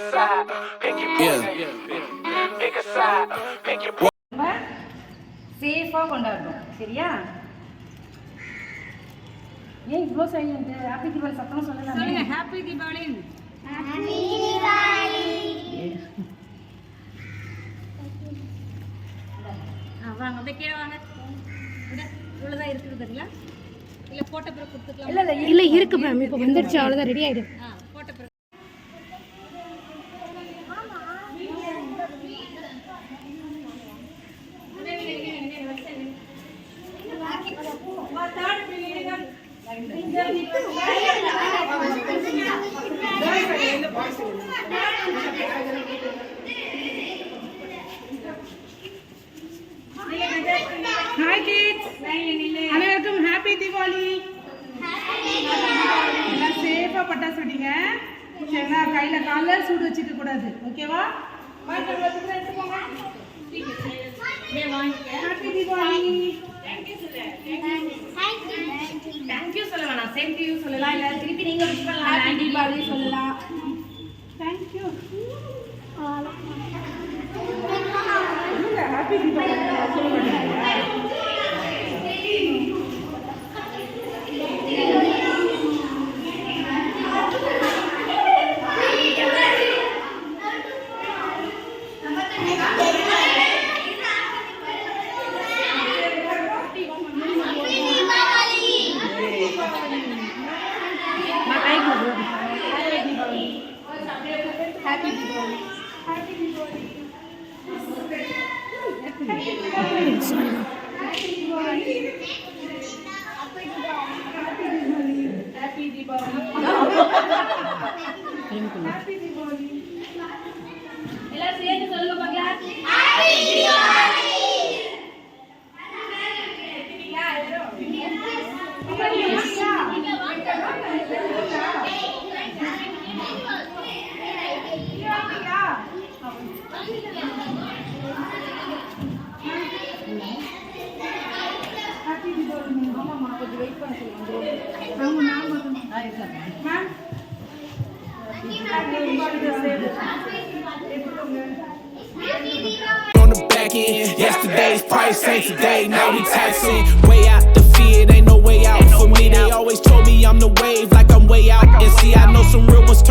a side, pick your poison. Pick a side, pick your poison. சேஃபாக கொண்டாடுறோம். சரியா? ஏன் இவ்வளோ சைலண்ட்? ஹாப்பி தீபாவளி சத்தமாக சொல்லலாம். சொல்லுங்க ஹாப்பி தீபாவளி. ஹாப்பி தீபாவளி. வாங்க அப்படியே கீழே வாங்க. இவ்வளோதான் இருக்குது தெரியுங்களா? இல்லை போட்ட பிறகு கொடுத்துக்கலாம். இல்லை இருக்கு மேம், இப்போ வந்துடுச்சு, அவ்வளோதான் ரெடி ஆகிடும். போட்ட பிறகு ஹாய் கிட்ஸ், அனைவருக்கும் ஹாப்பி தீபாவளி. எல்லாம் சேஃபாக பட்டாசு வெடிங்க. சரிங்களா? கையில் காலில் சூடு வச்சுக்க கூடாது. ஓகேவா? ஹாப்பி தீபாவளி. தேங்க்யூ சொல்ல வேணாம், சேம் டு யூ சொல்லலாம். இல்லை திருப்பி நீங்கள் விஷ் பண்ணலாம். ஹாப்பி தீபாவளி சொல்லலாம். தேங்க்யூ. ஹாப்பி தீபாவளி சொல்ல மாட்டேங்க. Happy Diwali. Happy Diwali. Happy Diwali. Happy Diwali. Happy Diwali. Happy Diwali. எல்லாரும் சேர்ந்து சொல்லுங்க பார்க்கலாம். Happy Diwali. On the back end, yesterday's price ain't today. Now we taxing way out the fear. Ain't no way out for me. They always told me I'm the wave, like I'm way out. And see, I know some real ones turn.